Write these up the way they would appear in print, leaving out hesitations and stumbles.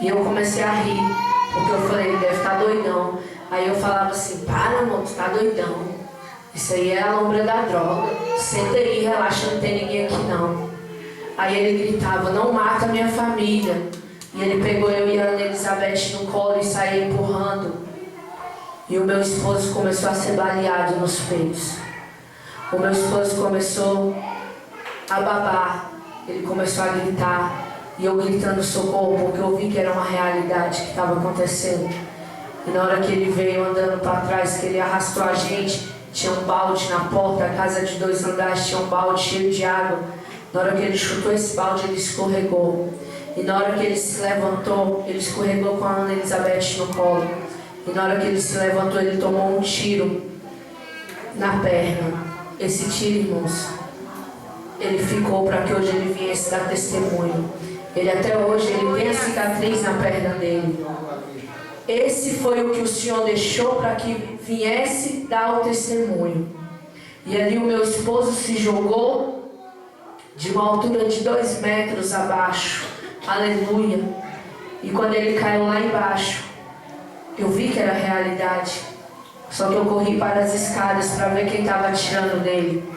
E eu comecei a rir, porque eu falei, ele deve estar doidão. Aí eu falava assim, para, amor, tu tá doidão. Isso aí é a lombra da droga. Senta aí, relaxa, não tem ninguém aqui não. Aí ele gritava, não mata a minha família. E ele pegou eu e a Ana Elizabeth no colo e saía empurrando. E o meu esposo começou a ser baleado nos peitos. O meu esposo começou a babar. Ele começou a gritar. E eu gritando socorro, porque eu vi que era uma realidade que estava acontecendo. E na hora que ele veio andando para trás, que ele arrastou a gente, tinha um balde na porta, a casa de 2 andares tinha um balde cheio de água. Na hora que ele chutou esse balde, ele escorregou. E na hora que ele se levantou, ele escorregou com a Ana Elizabeth no colo. E na hora que ele se levantou, ele tomou um tiro na perna. Esse tiro, irmãos, ele ficou para que hoje ele viesse dar testemunho. Ele até hoje ele tem a cicatriz na perna dele. Esse foi o que o Senhor deixou para que viesse dar o testemunho. E ali o meu esposo se jogou de uma altura de 2 metros abaixo. Aleluia. E quando ele caiu lá embaixo, eu vi que era realidade. Só que eu corri para as escadas para ver quem estava atirando nele.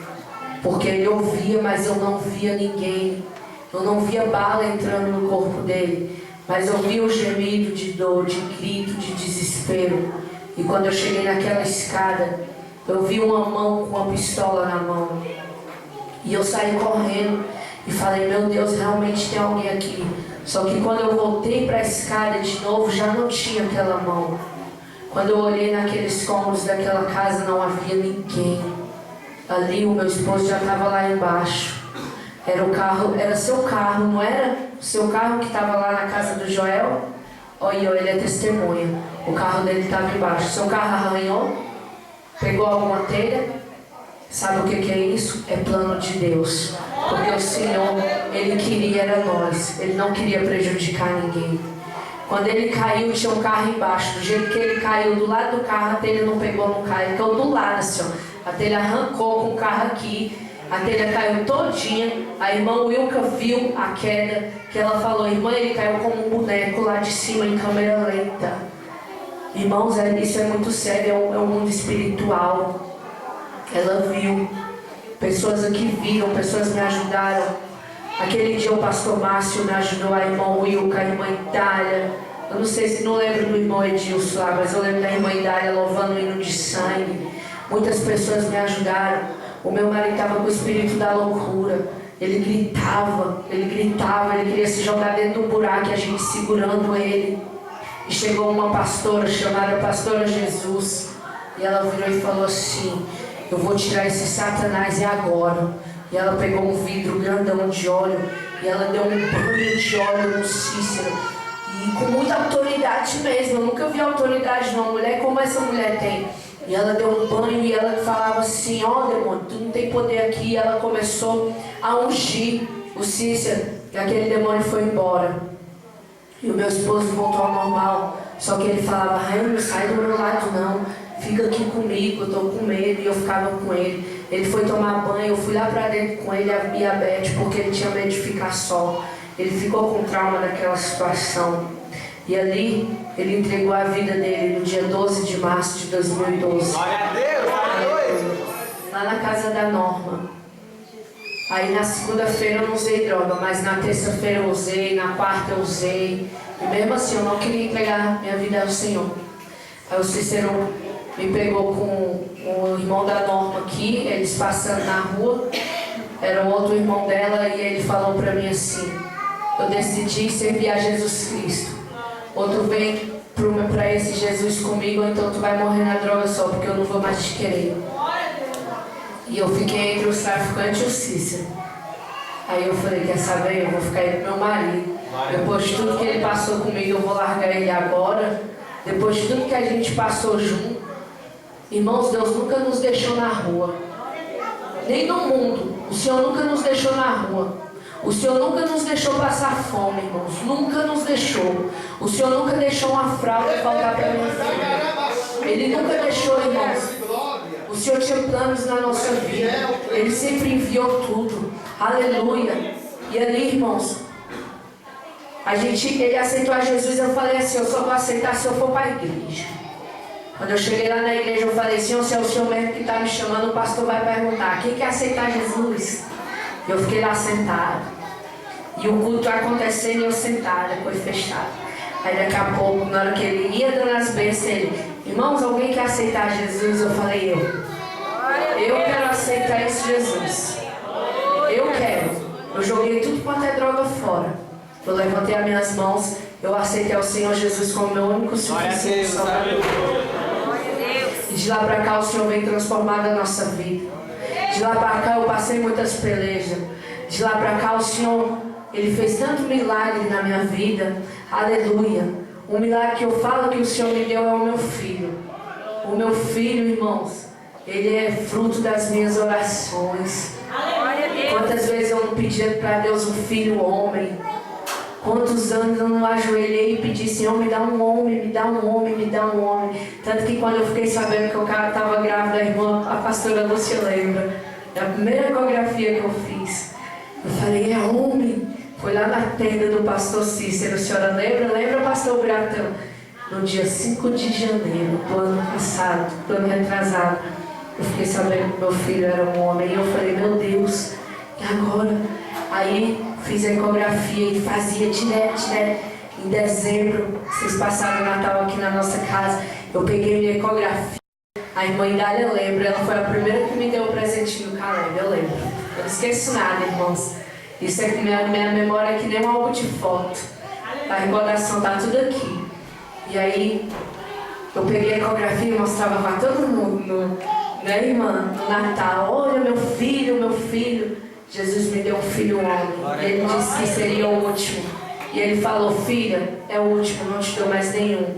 Porque ele ouvia, mas eu não via ninguém. Eu não via bala entrando no corpo dele, mas eu via o gemido de dor, de grito, de desespero. E quando eu cheguei naquela escada, eu vi uma mão com uma pistola na mão. E eu saí correndo e falei, meu Deus, realmente tem alguém aqui. Só que quando eu voltei para a escada de novo, já não tinha aquela mão. Quando eu olhei naqueles cômodos daquela casa, não havia ninguém. Ali o meu esposo já estava lá embaixo. Era o carro, era seu carro, não era? O seu carro que estava lá na casa do Joel? Olha, ele é testemunha. O carro dele estava embaixo. Seu carro arranhou? Pegou alguma telha? Sabe o que é isso? É plano de Deus. Porque o Senhor, Ele queria era nós. Ele não queria prejudicar ninguém. Quando ele caiu, tinha um carro embaixo. Do jeito que ele caiu do lado do carro, a telha não pegou no carro. Ele caiu do lado assim, ó. A telha arrancou com o carro aqui. A telha caiu todinha. A irmã Wilka viu a queda, que ela falou, irmã, ele caiu como um boneco lá de cima em câmera lenta. Irmãos, isso é muito sério, é um mundo espiritual. Ela viu. Pessoas aqui viram, pessoas me ajudaram. Aquele dia o pastor Márcio me ajudou, a irmã Wilka, a irmã Itália. Eu não sei se não lembro do irmão Edilson lá, mas eu lembro da irmã Itália louvando o hino de sangue. Muitas pessoas me ajudaram. O meu marido estava com o espírito da loucura. Ele gritava, ele queria se jogar dentro do buraco e a gente segurando ele. E chegou uma pastora chamada Pastora Jesus. E ela virou e falou assim, eu vou tirar esse Satanás agora. E ela pegou um vidro grandão de óleo e ela deu um banho de óleo no Cícero. E com muita autoridade mesmo. Eu nunca vi autoridade numa mulher como essa mulher tem. E ela deu um banho e ela falava assim, ó demônio, tu não tem poder aqui. E ela começou a ungir o Cícero e aquele demônio foi embora. E o meu esposo voltou ao normal. Só que ele falava, Rainha, não sai do meu lado não. Fica aqui comigo, eu tô com medo. E eu ficava com ele. Ele foi tomar banho, eu fui lá pra dentro com ele e a Beth, porque ele tinha medo de ficar só. Ele ficou com trauma daquela situação. E ali, ele entregou a vida dele no dia 12 de março de 2012. Glória a Deus! Lá na casa da Norma. Aí na segunda-feira eu não usei droga, mas na terça-feira eu usei, na quarta eu usei. E mesmo assim eu não queria entregar minha vida ao Senhor. Aí o Cícero me pegou com o irmão da Norma aqui, eles passando na rua. Era um outro irmão dela e ele falou pra mim assim, eu decidi servir a Jesus Cristo. Ou tu vem pra esse Jesus comigo, ou então tu vai morrer na droga só, porque eu não vou mais te querer. E eu fiquei entre os traficantes e o Cícero. Aí eu falei, quer saber, eu vou ficar aí com meu marido. Depois de tudo que ele passou comigo, eu vou largar ele agora. Depois de tudo que a gente passou junto. Irmãos, Deus nunca nos deixou na rua. Nem no mundo. O Senhor nunca nos deixou na rua. O Senhor nunca nos deixou passar fome, irmãos. Nunca nos deixou. O Senhor nunca deixou uma fralda faltar para minha filha. Ele nunca deixou, irmãos. O Senhor tinha planos na nossa vida. Ele sempre enviou tudo. Aleluia. E ali, irmãos, Ele aceitou a Jesus. Eu falei assim: eu só vou aceitar se eu for para a igreja. Quando eu cheguei lá na igreja, eu falei: Senhor, se é o Senhor mesmo que está me chamando, o pastor vai perguntar: quem quer aceitar Jesus? E eu fiquei lá sentado. E o culto acontecendo e eu sentada, foi fechado. Aí daqui a pouco, na hora que ele ia dando as bênçãos, ele: irmãos, alguém quer aceitar Jesus? Eu falei: eu quero aceitar esse Jesus. Eu quero. Eu joguei tudo quanto é droga fora. Eu levantei as minhas mãos. Eu aceitei o Senhor Jesus como meu único suficiente Salvador. E de lá para cá o Senhor vem transformando a nossa vida. De lá para cá eu passei muitas pelejas. De lá para cá o Senhor, Ele fez tanto milagre na minha vida. Aleluia. Um milagre que eu falo que o Senhor me deu é o meu filho. O meu filho, irmãos, ele é fruto das minhas orações. Quantas vezes eu não pedia para Deus um filho homem? Quantos anos eu não ajoelhei e pedi: Senhor, me dá um homem, me dá um homem, me dá um homem. Tanto que quando eu fiquei sabendo que o cara estava grávida, a irmã, a pastora Lúcia lembra, da primeira ecografia que eu fiz, eu falei: é homem. Foi lá na tenda do pastor Cícero, a senhora lembra? Lembra, pastor Bratão? No dia 5 de janeiro do ano passado, do ano retrasado, eu fiquei sabendo que meu filho era um homem. E eu falei: meu Deus, e agora? Aí fiz a ecografia e fazia direto. Em dezembro, vocês passaram o Natal aqui na nossa casa, eu peguei minha ecografia. A irmã Idália lembra, ela foi a primeira que me deu o presentinho do Caleb, eu lembro. Eu não esqueço nada, irmãos. Isso é que minha memória é que nem um álbum de foto. A recordação tá tudo aqui. E aí, eu peguei a ecografia e mostrava para todo mundo, né, irmã? No Natal: olha, meu filho. Jesus me deu um filho homem. E ele disse que seria o último. E ele falou: filha, é o último, não te dou mais nenhum.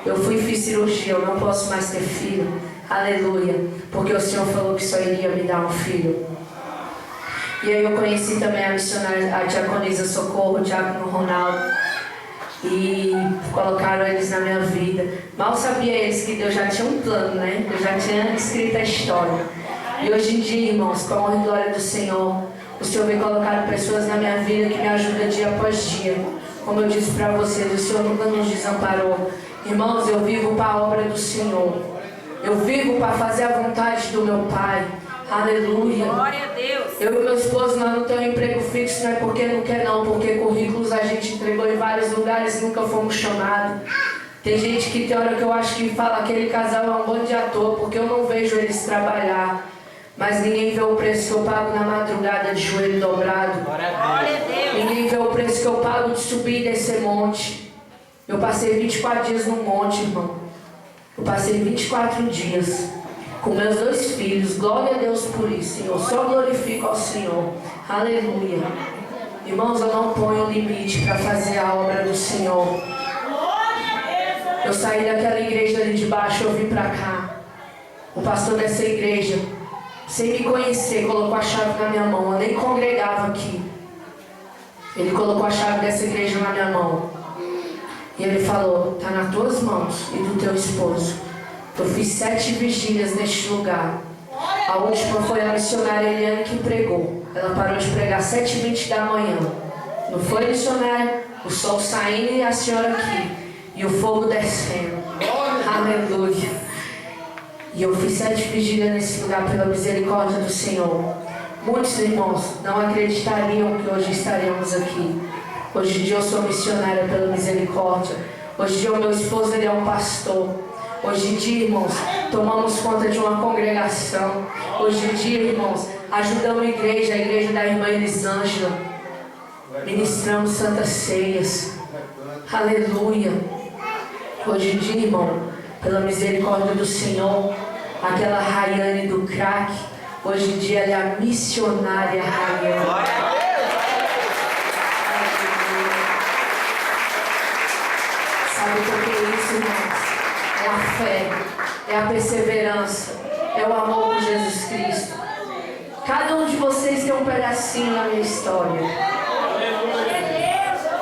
Eu fui e fiz cirurgia, eu não posso mais ter filho. Aleluia. Porque o Senhor falou que só iria me dar um filho. E aí eu conheci também a missionária, a diaconisa Socorro, o diácono Ronaldo. E colocaram eles na minha vida. Mal sabia eles que Deus já tinha um plano, né? Eu já tinha escrito a história. E hoje em dia, irmãos, com a honra e glória do Senhor, o Senhor vem colocar pessoas na minha vida que me ajudam dia após dia. Como eu disse para vocês, o Senhor nunca nos desamparou. Irmãos, eu vivo para a obra do Senhor. Eu vivo para fazer a vontade do meu Pai. Aleluia. Glória a Deus. Eu e meu esposo, nós não temos um emprego fixo, não é porque não quer não, porque currículos a gente entregou em vários lugares e nunca fomos chamados. Tem gente que tem hora que eu acho que fala: aquele casal é um bando de ator, porque eu não vejo eles trabalhar. Mas ninguém vê o preço que eu pago na madrugada de joelho dobrado. Glória a Deus. Ninguém vê o preço que eu pago de subir e descer monte. Eu passei 24 dias no monte, irmão. Eu passei 24 dias com meus 2 filhos. Glória a Deus por isso, Senhor. Só glorifico ao Senhor. Aleluia. Irmãos, eu não ponho limite para fazer a obra do Senhor. Eu saí daquela igreja ali de baixo, eu vim para cá. O pastor dessa igreja, sem me conhecer, colocou a chave na minha mão. Eu nem congregava aqui. Ele colocou a chave dessa igreja na minha mão. E ele falou: está nas tuas mãos e do teu esposo. Eu fiz 7 vigílias neste lugar. A última foi a missionária Eliane que pregou. Ela parou de pregar 7h20 da manhã. Não foi, missionária? O sol saindo e a senhora aqui. E o fogo descendo. Aleluia. E eu fiz 7 vigílias nesse lugar pela misericórdia do Senhor. Muitos irmãos não acreditariam que hoje estaríamos aqui. Hoje em dia eu sou missionária pela misericórdia. Hoje em dia o meu esposo, ele é um pastor. Hoje em dia, irmãos, tomamos conta de uma congregação. Hoje em dia, irmãos, ajudamos a igreja da irmã Elisângela. Ministramos santas ceias. Aleluia. Hoje em dia, irmão, pela misericórdia do Senhor, aquela Rayane do crack, hoje em dia ela é a missionária Rayane. Sabe o que é isso, irmãos? É a fé, é a perseverança, é o amor por Jesus Cristo. Cada um de vocês tem um pedacinho na minha história.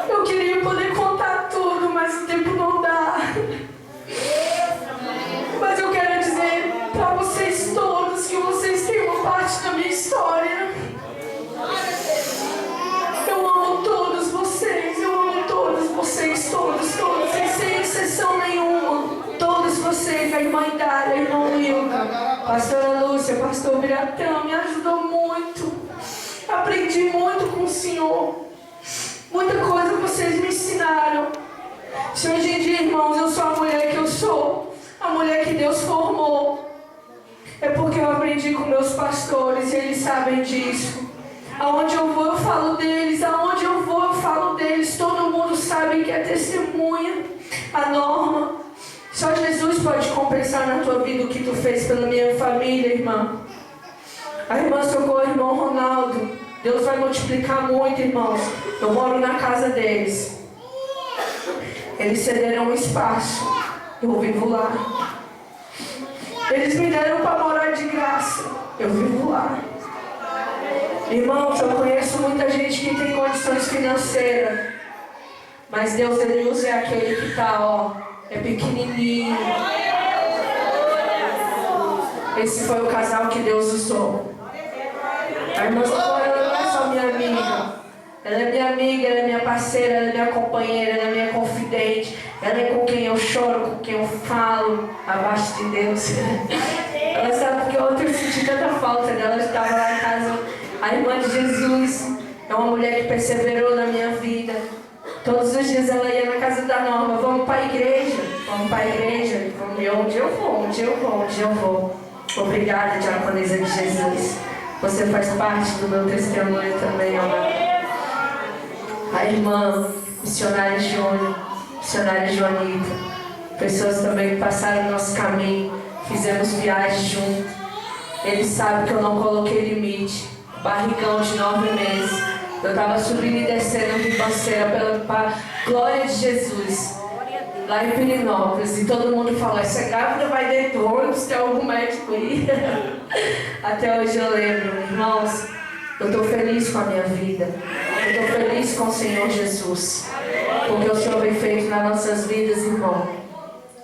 Eu queria poder contar tudo, mas o tempo não dá. Mas eu quero dizer para vocês todos que vocês têm uma parte da minha história. Eu amo todos vocês, eu amo todos mãe Dália, irmão Wilton, pastora Lúcia, pastor Biratão, me ajudou muito. Aprendi muito com o Senhor. Muita coisa vocês me ensinaram. Se hoje em dia, irmãos, eu sou a mulher que eu sou, a mulher que Deus formou, é porque eu aprendi com meus pastores e eles sabem disso. Aonde eu vou, eu falo deles. Aonde eu vou, eu falo deles. Todo mundo sabe que é testemunha. A Norma. Só Jesus pode compensar na tua vida o que tu fez pela minha família, irmã. A irmã Socorro, irmão Ronaldo. Deus vai multiplicar muito, irmãos. Eu moro na casa deles. Eles cederam um espaço. Eu vivo lá. Eles me deram para morar de graça. Eu vivo lá. Irmãos, eu conheço muita gente que tem condições financeiras. Mas Deus, Ele usa aquele que está, ó, é pequenininho. Esse foi o casal que Deus usou. A irmã Socorro, ela não é só minha amiga. Ela é minha amiga, ela é minha parceira, ela é minha companheira, ela é minha confidente. Ela é com quem eu choro, com quem eu falo, abaixo de Deus. Ela sabe porque ontem eu senti tanta falta dela. Ela estava lá em casa. A irmã de Jesus é uma mulher que perseverou na minha vida. Todos os dias ela ia na casa da Norma. Vamos para a igreja, vamos para a igreja. Vamos, onde eu vou, onde eu vou, onde eu vou. Obrigada, diaconisa de Jesus. Você faz parte do meu testemunho também, amada. A irmã missionária Júnior, missionária Joanita. Pessoas também que passaram o nosso caminho. Fizemos viagens juntos. Eles sabem que eu não coloquei limite. Barrigão de 9 meses. Eu estava subindo e descendo de Ribanceira pela glória de Jesus. Lá em Pirinópolis. E todo mundo falou, essa grávida vai dentro do ônibus, tem algum médico aí? Até hoje eu lembro, irmãos. Eu estou feliz com a minha vida. Eu estou feliz com o Senhor Jesus. Porque o Senhor vem feito nas nossas vidas, irmão.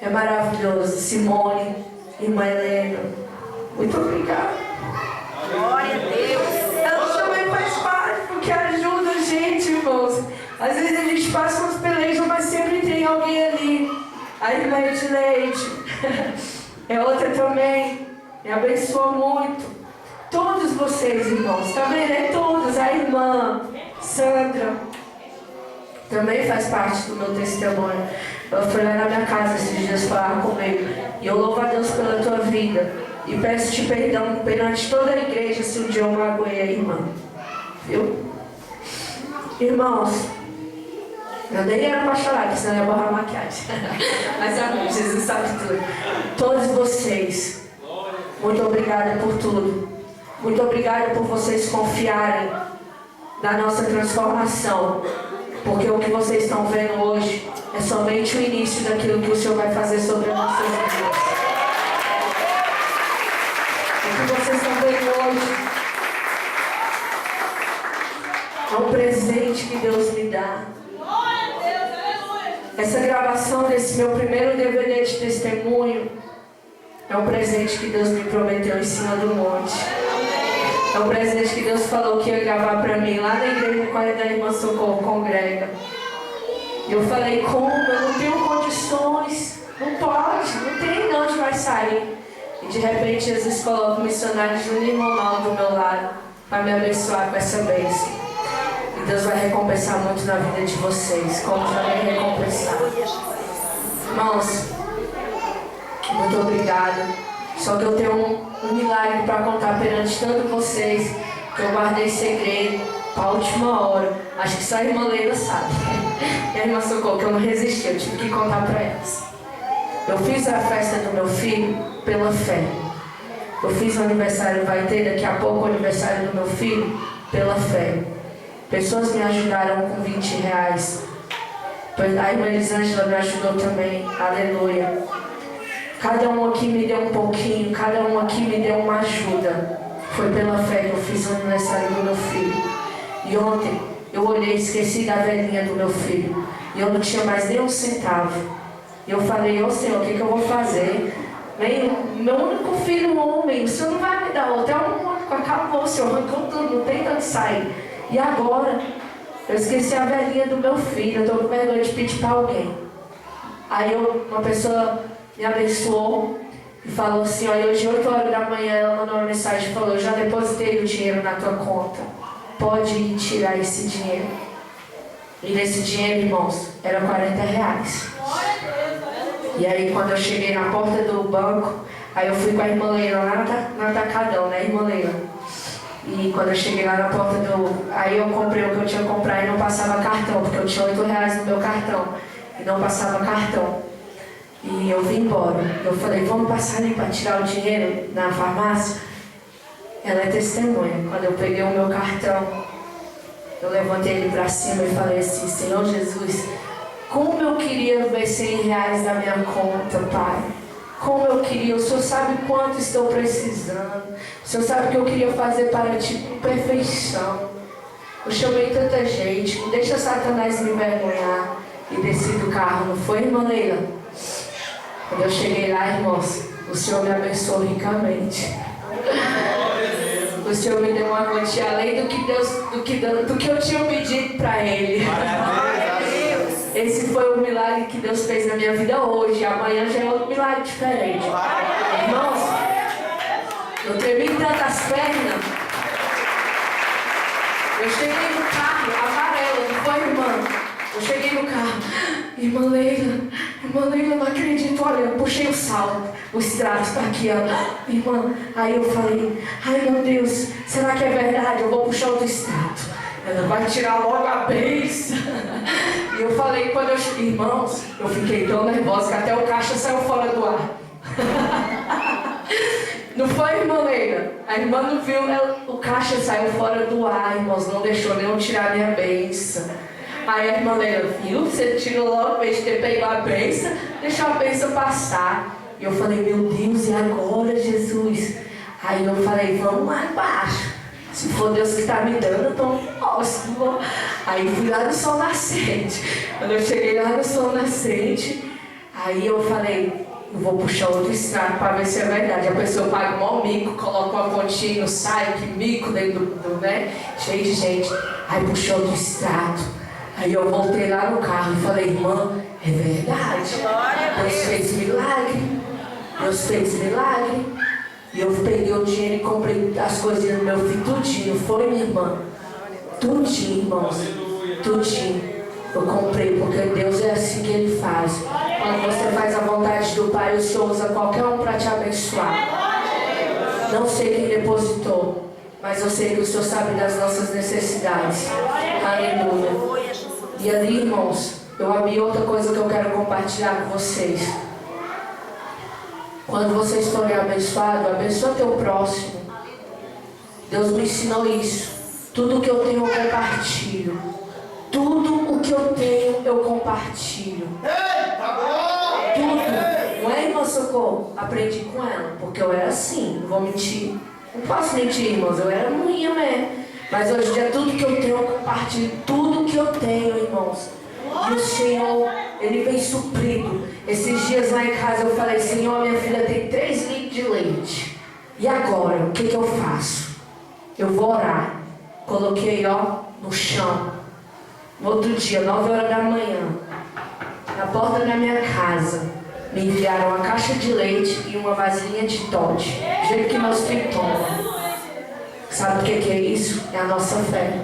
É maravilhoso. Simone, irmã Helena, muito obrigada. Glória a Deus. Ela também faz parte, porque ajuda a gente, irmãos. Às vezes a gente passa umas pelejas, mas sempre tem alguém ali. A irmã Edileide é outra também. Me abençoa muito. Todos vocês, irmãos, tá vendo? É todos. A irmã Sandra também faz parte do meu testemunho. Ela foi lá na minha casa esses dias falar comigo. E eu louvo a Deus pela tua vida. E peço-te perdão perante toda a igreja se um dia eu magoei a irmã. Viu? Irmãos, eu nem era para chorar, porque senão eu ia borrar a maquiagem. Mas amém, Jesus sabe tudo. Todos vocês, muito obrigada por tudo. Muito obrigada por vocês confiarem na nossa transformação. Porque o que vocês estão vendo hoje é somente o início daquilo que o Senhor vai fazer sobre as nossas vidas. O que vocês estão vendo hoje é um presente que Deus me dá. Essa gravação desse meu primeiro DVD de testemunho é um presente que Deus me prometeu em cima do monte. É um presente que Deus falou que ia gravar para mim lá na igreja quando a irmã Socorro congrega. E eu falei, como? Eu não tenho condições. Não pode, não tem de onde vai sair. E de repente Jesus coloca o missionário Júnior Ronaldo do meu lado para me abençoar com essa bênção. E Deus vai recompensar muito na vida de vocês, como já vai recompensar. Irmãos, muito obrigada. Só que eu tenho um milagre para contar perante tanto vocês, que eu guardei segredo para a última hora. Acho que só a irmã Leila sabe. E a irmã Socorro, que eu não resisti, eu tive que contar para elas. Eu fiz a festa do meu filho pela fé. Eu fiz o aniversário, vai ter daqui a pouco o aniversário do meu filho pela fé. Pessoas me ajudaram com 20 reais. A irmã Elisângela me ajudou também. Aleluia. Cada um aqui me deu um pouquinho, cada um aqui me deu uma ajuda. Foi pela fé que eu fiz o aniversário do meu filho. E ontem eu olhei e esqueci da velhinha do meu filho. E eu não tinha mais nem um centavo. E eu falei, ô Senhor, o que eu vou fazer? Meu único filho homem, o Senhor não vai me dar outro. É um único, acabou, o Senhor arrancou tudo, não tem onde sair. E agora? Eu esqueci a velhinha do meu filho, eu estou com vergonha de pedir para alguém. Aí uma pessoa me abençoou, e falou assim, olha, hoje 8 horas da manhã ela mandou uma mensagem e falou, já depositei o dinheiro na tua conta, pode ir tirar esse dinheiro. E nesse dinheiro, irmãos, era R$40. E aí quando eu cheguei na porta do banco, aí eu fui com a irmã Leila lá no Atacadão, né, irmã Leila? E quando eu cheguei lá na porta aí eu comprei o que eu tinha que comprar e não passava cartão, porque eu tinha R$8 no meu cartão e não passava cartão. E eu vim embora. Eu falei, vamos passar ali para tirar o dinheiro na farmácia? Ela é testemunha. Quando eu peguei o meu cartão, eu levantei ele para cima e falei assim, Senhor Jesus, como eu queria ver R$100 na minha conta, Pai. Como eu queria, o Senhor sabe quanto estou precisando. O Senhor sabe o que eu queria fazer para Ti com perfeição. Eu chamei tanta gente, não deixa Satanás me envergonhar. E desci do carro, não foi, irmã Leila? Quando eu cheguei lá, irmãos, o Senhor me abençoou ricamente. O Senhor me deu uma quantia além do que eu tinha pedido para Ele. Esse foi o milagre que Deus fez na minha vida hoje. Amanhã já é outro milagre diferente. Irmãos, eu tremi tantas pernas. Eu cheguei no carro, amarelo, não foi, irmã? Eu cheguei no carro. Irmã Leila, eu não acredito. Olha, eu puxei o salto. O extrato está aqui, ó. Irmã, aí eu falei, ai meu Deus, será que é verdade? Eu vou puxar outro extrato. Ela vai tirar logo a bênção. E eu falei, quando eu cheguei, irmãos, eu fiquei tão nervosa que até o caixa saiu fora do ar. Não foi, irmã Leila? A irmã não viu, o caixa saiu fora do ar, irmãos, não deixou nem eu tirar a minha bênção. Aí a irmã Leila, viu? Você tirou logo, em vez de ter pegado a bênção, deixou a bênção passar. E eu falei, meu Deus, e agora, Jesus? Aí eu falei, vamos lá embaixo. Se for Deus que está me dando, então posso. Aí fui lá no sol nascente. Quando eu cheguei lá no sol nascente, aí eu falei, eu vou puxar outro extrato para ver se é verdade. A pessoa paga um maior mico, coloca uma pontinha no saio, que mico dentro do né? Cheio de gente. Aí puxou outro extrato. Aí eu voltei lá no carro e falei, irmã, é verdade. Deus fez milagre. Deus fez milagre. E eu peguei o dinheiro e comprei as coisinhas do meu filho, tudinho. Foi, minha irmã? Tudinho, irmãos. Tudinho. Eu comprei, porque Deus é assim que Ele faz. Quando você faz a vontade do Pai, o Senhor usa qualquer um para te abençoar. Não sei quem depositou, mas eu sei que o Senhor sabe das nossas necessidades. Aleluia. E ali, irmãos, eu abri outra coisa que eu quero compartilhar com vocês. Quando vocês forem abençoados, abençoa teu próximo. Deus me ensinou isso. Tudo que eu tenho, eu compartilho. Tudo o que eu tenho, eu compartilho. Tudo. Não é, irmã Socorro? Aprendi com ela, porque eu era assim, não vou mentir. Não posso mentir, irmãos, eu era ruim mesmo. Mas hoje em dia, tudo que eu tenho, eu compartilho. Tudo que eu tenho, irmãos. E o Senhor, Ele vem suprido. Esses dias lá em casa eu falei, Senhor, minha filha tem 3 litros de leite. E agora, o que eu faço? Eu vou orar. Coloquei, no chão. No outro dia, 9 horas da manhã, na porta da minha casa, me enviaram uma caixa de leite e uma vasilhinha de Toddy. Do jeito que nós filhos tomam. Sabe o que é isso? É a nossa fé.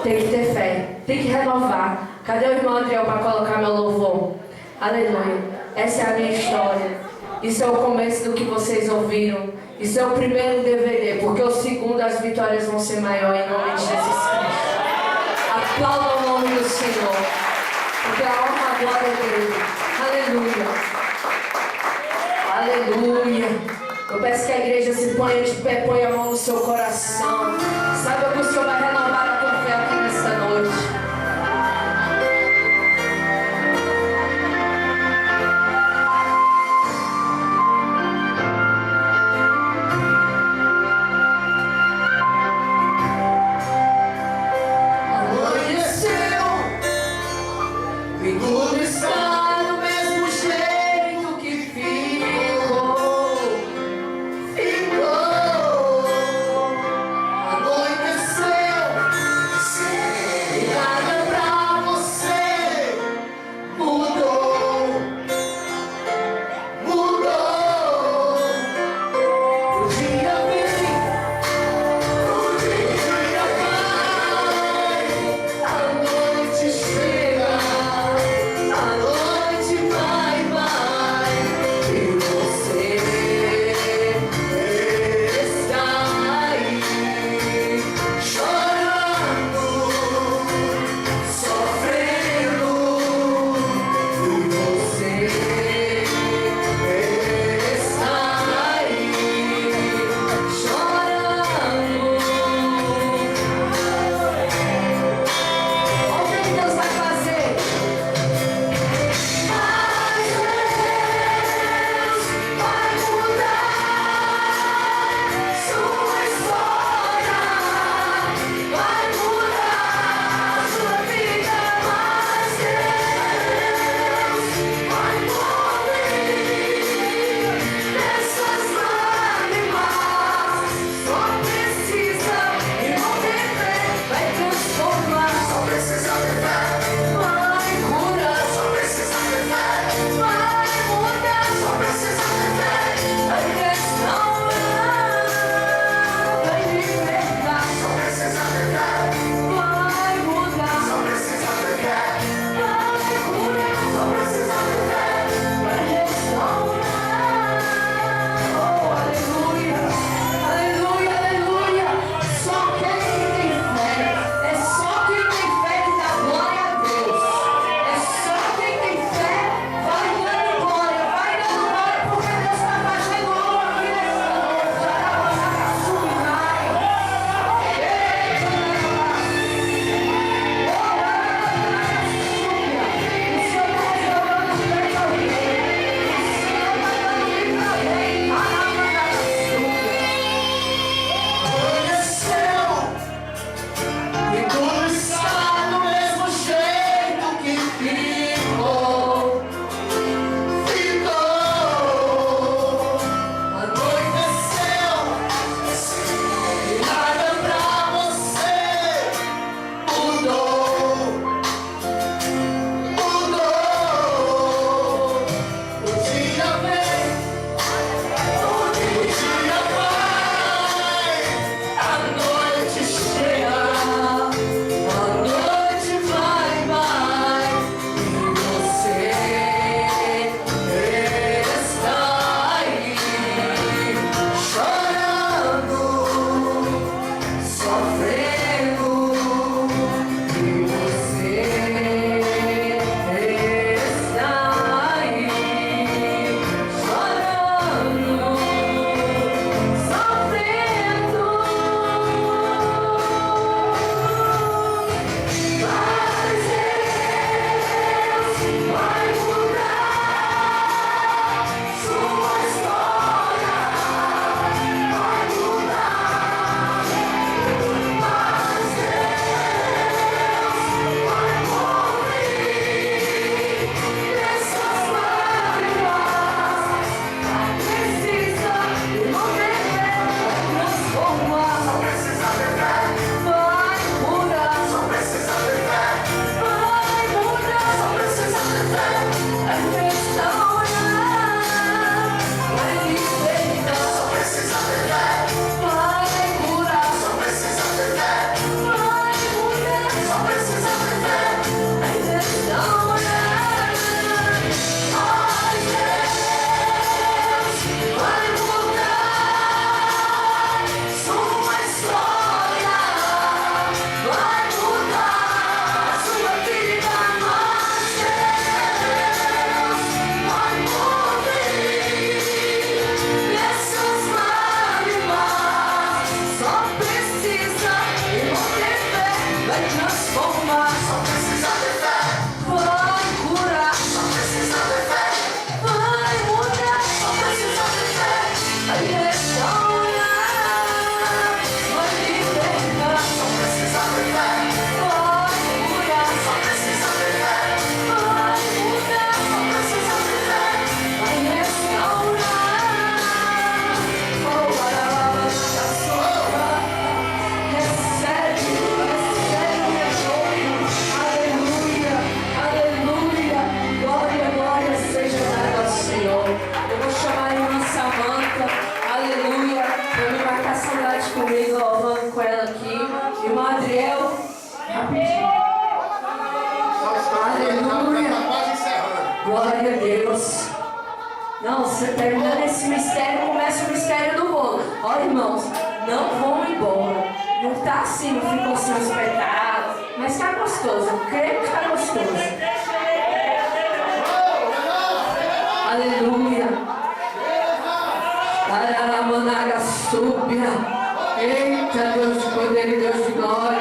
Tem que ter fé, tem que renovar. Cadê o irmão Adriel para colocar meu louvor? Aleluia. Essa é a minha história. Isso é o começo do que vocês ouviram. Isso é o primeiro DVD, porque o segundo, as vitórias vão ser maiores em nome de Jesus Cristo. Aplauda o nome do Senhor, porque a honra e a glória é dele. Aleluia. Aleluia. Eu peço que a igreja se ponha de pé, ponha a mão no seu coração. Saiba que o Senhor vai renovar a tua fé aqui nesta noite. Mudou. Aleluia. Está quase encerrando. Glória a Deus. Não, você terminando esse mistério, começa o mistério do bolo. Olha, irmãos, não vão embora. Não está assim, não ficam assim os pecados. Mas está gostoso. Creio que está gostoso. Aleluia. Araramanaga súbia. Eita, Deus de poder e Deus de glória.